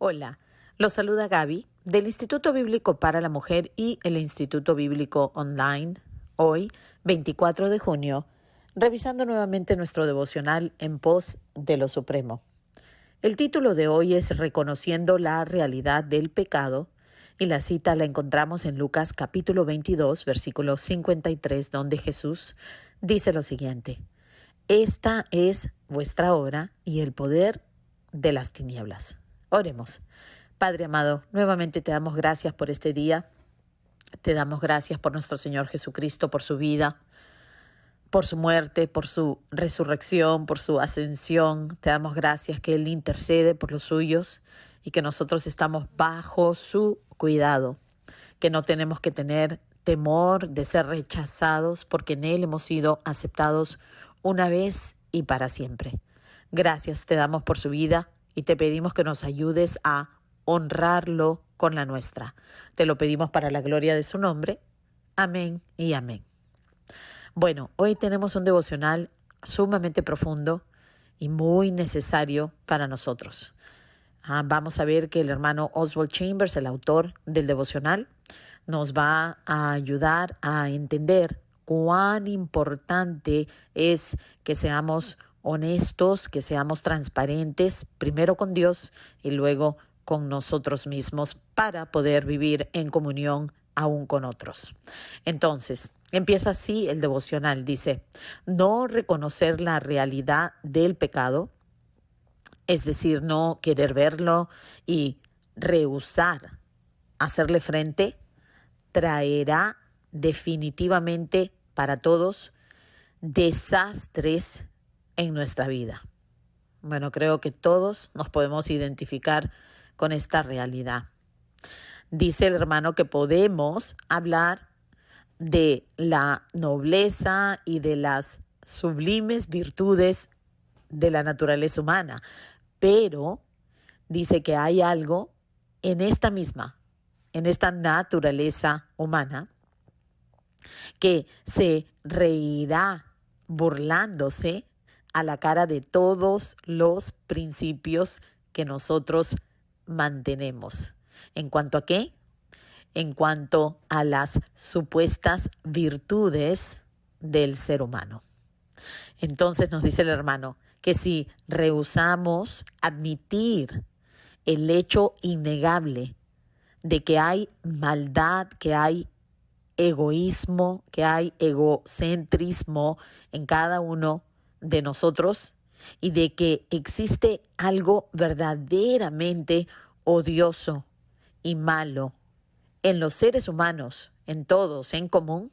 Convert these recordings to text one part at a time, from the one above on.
Hola, los saluda Gaby del Instituto Bíblico para la Mujer y el Instituto Bíblico Online. Hoy, 24 de junio, revisando nuevamente nuestro devocional en pos de lo supremo. El título de hoy es Reconociendo la realidad del pecado y la cita la encontramos en Lucas capítulo 22, versículo 53, donde Jesús dice lo siguiente: Esta es vuestra hora y el poder de las tinieblas. Oremos. Padre amado, nuevamente te damos gracias por este día. Te damos gracias por nuestro Señor Jesucristo, por su vida, por su muerte, por su resurrección, por su ascensión. Te damos gracias que Él intercede por los suyos y que nosotros estamos bajo su cuidado, que no tenemos que tener temor de ser rechazados porque en Él hemos sido aceptados una vez y para siempre. Gracias te damos por su vida y te pedimos que nos ayudes a honrarlo con la nuestra. Te lo pedimos para la gloria de su nombre. Amén y amén. Bueno, hoy tenemos un devocional sumamente profundo y muy necesario para nosotros. Vamos a ver que el hermano Oswald Chambers, el autor del devocional, nos va a ayudar a entender cuán importante es que seamos honestos, que seamos transparentes, primero con Dios y luego con nosotros mismos para poder vivir en comunión aún con otros. Entonces, empieza así el devocional. Dice, no reconocer la realidad del pecado, es decir, no querer verlo y rehusar hacerle frente, traerá definitivamente para todos desastres en nuestra vida. Bueno, creo que todos nos podemos identificar con esta realidad. Dice el hermano que podemos hablar de la nobleza y de las sublimes virtudes de la naturaleza humana, pero dice que hay algo en esta naturaleza humana, que se reirá burlándose a la cara de todos los principios que nosotros mantenemos. ¿En cuanto a qué? En cuanto a las supuestas virtudes del ser humano. Entonces nos dice el hermano que si rehusamos admitir el hecho innegable de que hay maldad, que hay egoísmo, que hay egocentrismo en cada uno de nosotros y de que existe algo verdaderamente odioso y malo en los seres humanos, en todos, en común,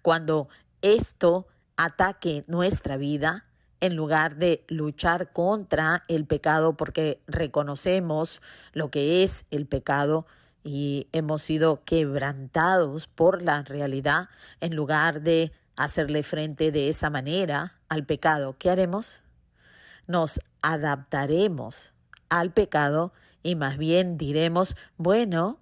cuando esto ataque nuestra vida, en lugar de luchar contra el pecado porque reconocemos lo que es el pecado y hemos sido quebrantados por la realidad, en lugar de hacerle frente de esa manera al pecado, ¿qué haremos? Nos adaptaremos al pecado y más bien diremos, bueno,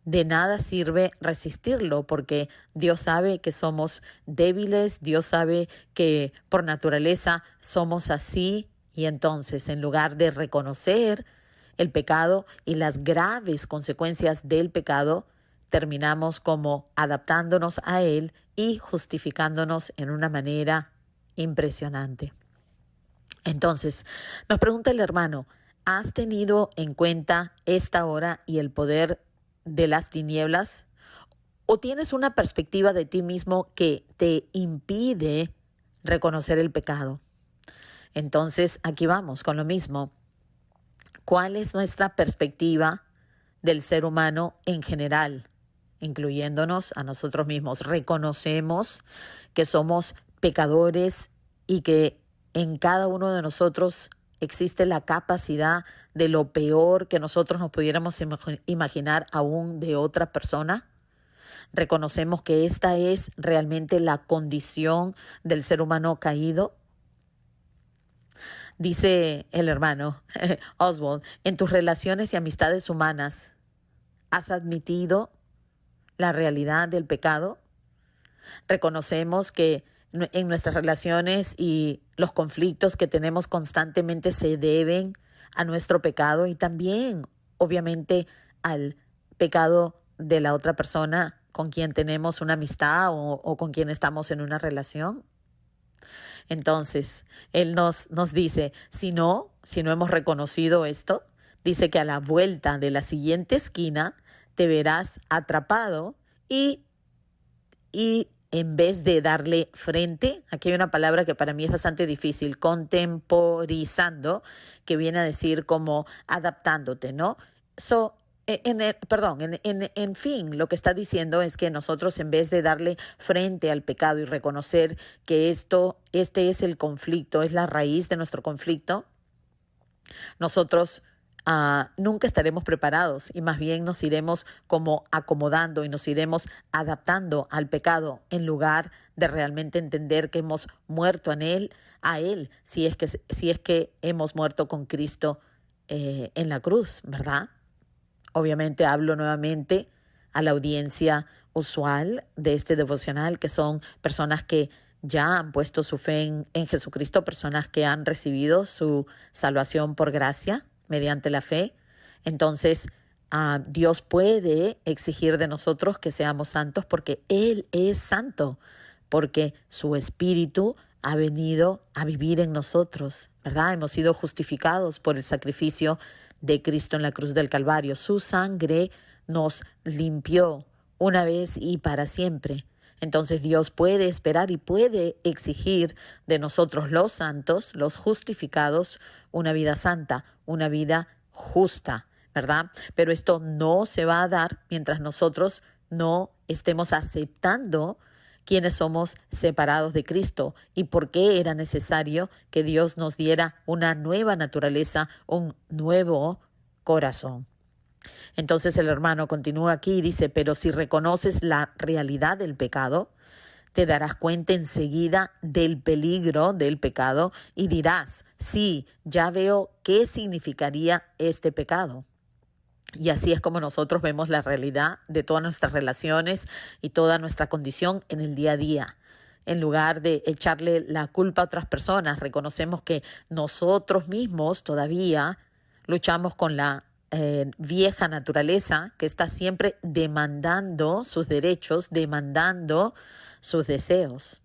de nada sirve resistirlo porque Dios sabe que somos débiles, Dios sabe que por naturaleza somos así y entonces en lugar de reconocer el pecado y las graves consecuencias del pecado, terminamos como adaptándonos a él y justificándonos en una manera impresionante. Entonces, nos pregunta el hermano, ¿has tenido en cuenta esta hora y el poder de las tinieblas? ¿O tienes una perspectiva de ti mismo que te impide reconocer el pecado? Entonces, aquí vamos con lo mismo. ¿Cuál es nuestra perspectiva del ser humano en general, incluyéndonos a nosotros mismos? ¿Reconocemos que somos pecadores y que en cada uno de nosotros existe la capacidad de lo peor que nosotros nos pudiéramos imaginar aún de otra persona? ¿Reconocemos que esta es realmente la condición del ser humano caído? Dice el hermano Oswald, en tus relaciones y amistades humanas, ¿has admitido la realidad del pecado? Reconocemos que en nuestras relaciones y los conflictos que tenemos constantemente se deben a nuestro pecado y también, obviamente, al pecado de la otra persona con quien tenemos una amistad o con quien estamos en una relación. Entonces, Él nos dice, si no hemos reconocido esto, dice que a la vuelta de la siguiente esquina te verás atrapado y en vez de darle frente, aquí hay una palabra que para mí es bastante difícil, contemporizando, que viene a decir como adaptándote, ¿no? En fin, lo que está diciendo es que nosotros, en vez de darle frente al pecado y reconocer que este es el conflicto, es la raíz de nuestro conflicto, nosotros nunca estaremos preparados y más bien nos iremos como acomodando y nos iremos adaptando al pecado en lugar de realmente entender que hemos muerto a él, si es que hemos muerto con Cristo en la cruz, ¿verdad? Obviamente hablo nuevamente a la audiencia usual de este devocional, que son personas que ya han puesto su fe en Jesucristo, personas que han recibido su salvación por gracia mediante la fe. Entonces, Dios puede exigir de nosotros que seamos santos porque Él es santo, porque su Espíritu ha venido a vivir en nosotros, ¿verdad? Hemos sido justificados por el sacrificio de Cristo en la cruz del Calvario. Su sangre nos limpió una vez y para siempre. Entonces Dios puede esperar y puede exigir de nosotros los santos, los justificados, una vida santa, una vida justa, ¿verdad? Pero esto no se va a dar mientras nosotros no estemos aceptando quienes somos separados de Cristo y por qué era necesario que Dios nos diera una nueva naturaleza, un nuevo corazón. Entonces el hermano continúa aquí y dice, pero si reconoces la realidad del pecado, te darás cuenta enseguida del peligro del pecado y dirás, sí, ya veo qué significaría este pecado. Y así es como nosotros vemos la realidad de todas nuestras relaciones y toda nuestra condición en el día a día. En lugar de echarle la culpa a otras personas, reconocemos que nosotros mismos todavía luchamos con la vieja naturaleza que está siempre demandando sus derechos, demandando sus deseos.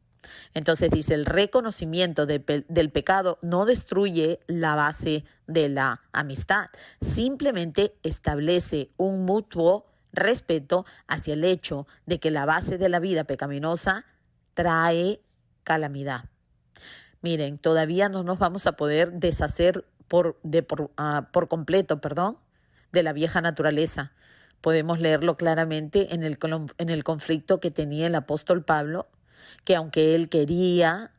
Entonces dice, el reconocimiento del pecado no destruye la base de la amistad, simplemente establece un mutuo respeto hacia el hecho de que la base de la vida pecaminosa trae calamidad. Miren, todavía no nos vamos a poder deshacer por completo, de la vieja naturaleza. Podemos leerlo claramente en el conflicto que tenía el apóstol Pablo, que aunque él quería,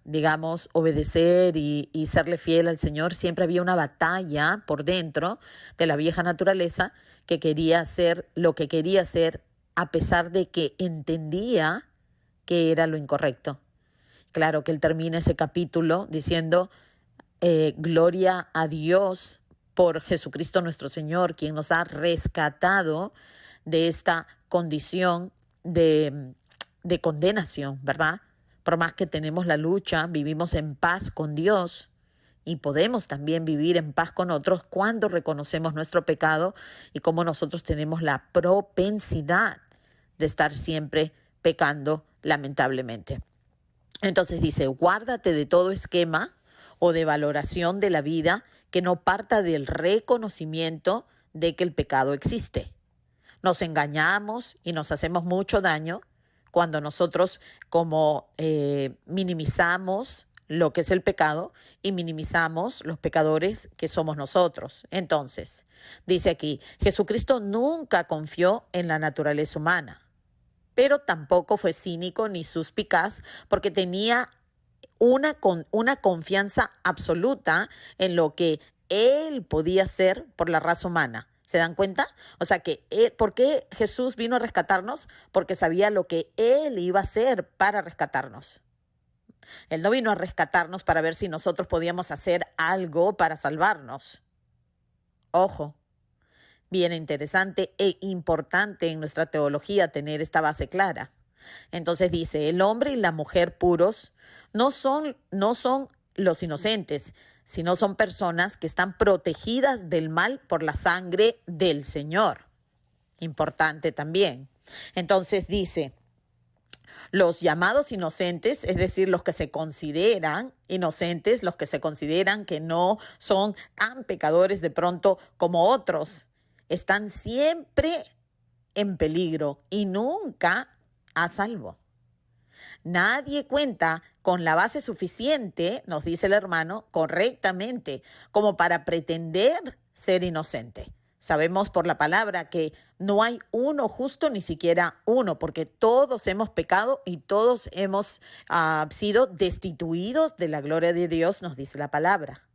obedecer y serle fiel al Señor, siempre había una batalla por dentro de la vieja naturaleza que quería hacer lo que quería hacer a pesar de que entendía que era lo incorrecto. Claro que él termina ese capítulo diciendo, gloria a Dios por Jesucristo nuestro Señor, quien nos ha rescatado de esta condición de condenación, ¿verdad? Por más que tenemos la lucha, vivimos en paz con Dios y podemos también vivir en paz con otros cuando reconocemos nuestro pecado y cómo nosotros tenemos la propensidad de estar siempre pecando, lamentablemente. Entonces dice, guárdate de todo esquema o de valoración de la vida que no parta del reconocimiento de que el pecado existe. Nos engañamos y nos hacemos mucho daño cuando nosotros minimizamos lo que es el pecado y minimizamos los pecadores que somos nosotros. Entonces, dice aquí, Jesucristo nunca confió en la naturaleza humana, pero tampoco fue cínico ni suspicaz porque tenía una confianza absoluta en lo que él podía hacer por la raza humana. ¿Se dan cuenta? O sea, ¿por qué Jesús vino a rescatarnos? Porque sabía lo que Él iba a hacer para rescatarnos. Él no vino a rescatarnos para ver si nosotros podíamos hacer algo para salvarnos. Ojo, bien interesante e importante en nuestra teología tener esta base clara. Entonces dice, el hombre y la mujer puros no son los inocentes, sino son personas que están protegidas del mal por la sangre del Señor. Importante también. Entonces dice, los llamados inocentes, es decir, los que se consideran inocentes, los que se consideran que no son tan pecadores de pronto como otros, están siempre en peligro y nunca a salvo. Nadie cuenta con la base suficiente, nos dice el hermano, correctamente, como para pretender ser inocente. Sabemos por la palabra que no hay uno justo, ni siquiera uno, porque todos hemos pecado y todos hemos sido destituidos de la gloria de Dios, nos dice la palabra.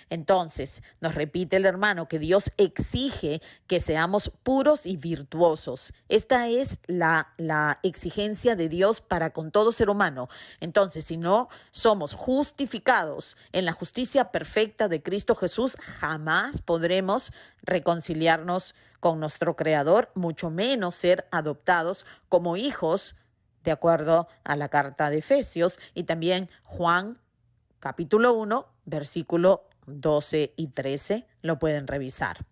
Entonces, nos repite el hermano que Dios exige que seamos puros y virtuosos. Esta es la exigencia de Dios para con todo ser humano. Entonces, si no somos justificados en la justicia perfecta de Cristo Jesús, jamás podremos reconciliarnos con nuestro Creador, mucho menos ser adoptados como hijos, de acuerdo a la carta de Efesios, y también Juan capítulo 1, versículo 12 y 13, lo pueden revisar.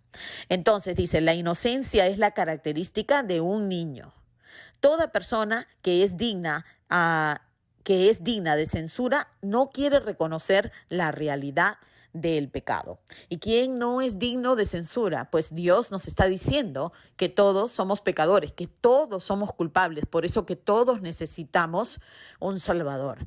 Entonces dice, la inocencia es la característica de un niño. Toda persona que es digna de censura no quiere reconocer la realidad del pecado. ¿Y quién no es digno de censura? Pues Dios nos está diciendo que todos somos pecadores, que todos somos culpables, por eso que todos necesitamos un Salvador.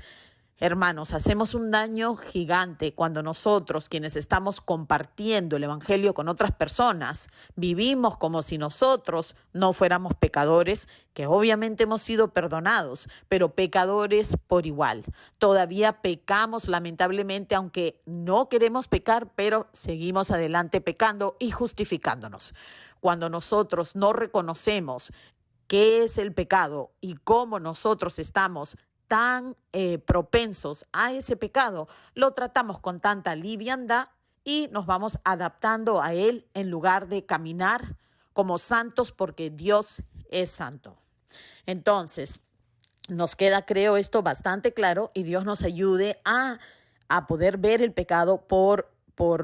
Hermanos, hacemos un daño gigante cuando nosotros, quienes estamos compartiendo el evangelio con otras personas, vivimos como si nosotros no fuéramos pecadores, que obviamente hemos sido perdonados, pero pecadores por igual. Todavía pecamos lamentablemente, aunque no queremos pecar, pero seguimos adelante pecando y justificándonos. Cuando nosotros no reconocemos qué es el pecado y cómo nosotros estamos tan propensos a ese pecado, lo tratamos con tanta liviandad y nos vamos adaptando a él en lugar de caminar como santos porque Dios es santo. Entonces, nos queda, creo, esto bastante claro y Dios nos ayude a poder ver el pecado por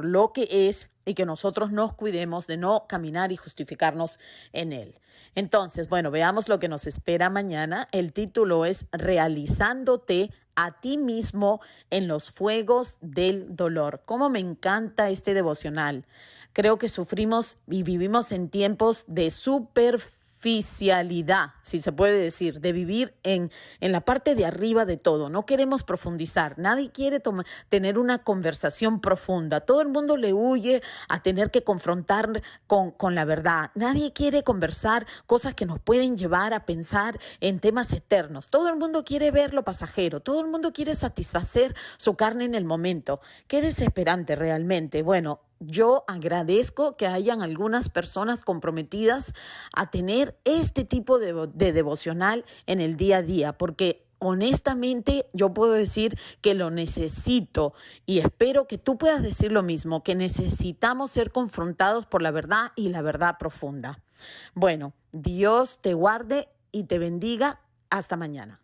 lo que es y que nosotros nos cuidemos de no caminar y justificarnos en él. Entonces, bueno, veamos lo que nos espera mañana. El título es Realizándote a ti mismo en los fuegos del dolor. Cómo me encanta este devocional. Creo que sufrimos y vivimos en tiempos de superficialidad, si se puede decir, de vivir en la parte de arriba de todo. No queremos profundizar, nadie quiere tener una conversación profunda. Todo el mundo le huye a tener que confrontar con la verdad. Nadie quiere conversar cosas que nos pueden llevar a pensar en temas eternos. Todo el mundo quiere ver lo pasajero, todo el mundo quiere satisfacer su carne en el momento. Qué desesperante realmente. Bueno, yo agradezco que hayan algunas personas comprometidas a tener este tipo de devocional en el día a día, porque honestamente yo puedo decir que lo necesito y espero que tú puedas decir lo mismo, que necesitamos ser confrontados por la verdad y la verdad profunda. Bueno, Dios te guarde y te bendiga. Hasta mañana.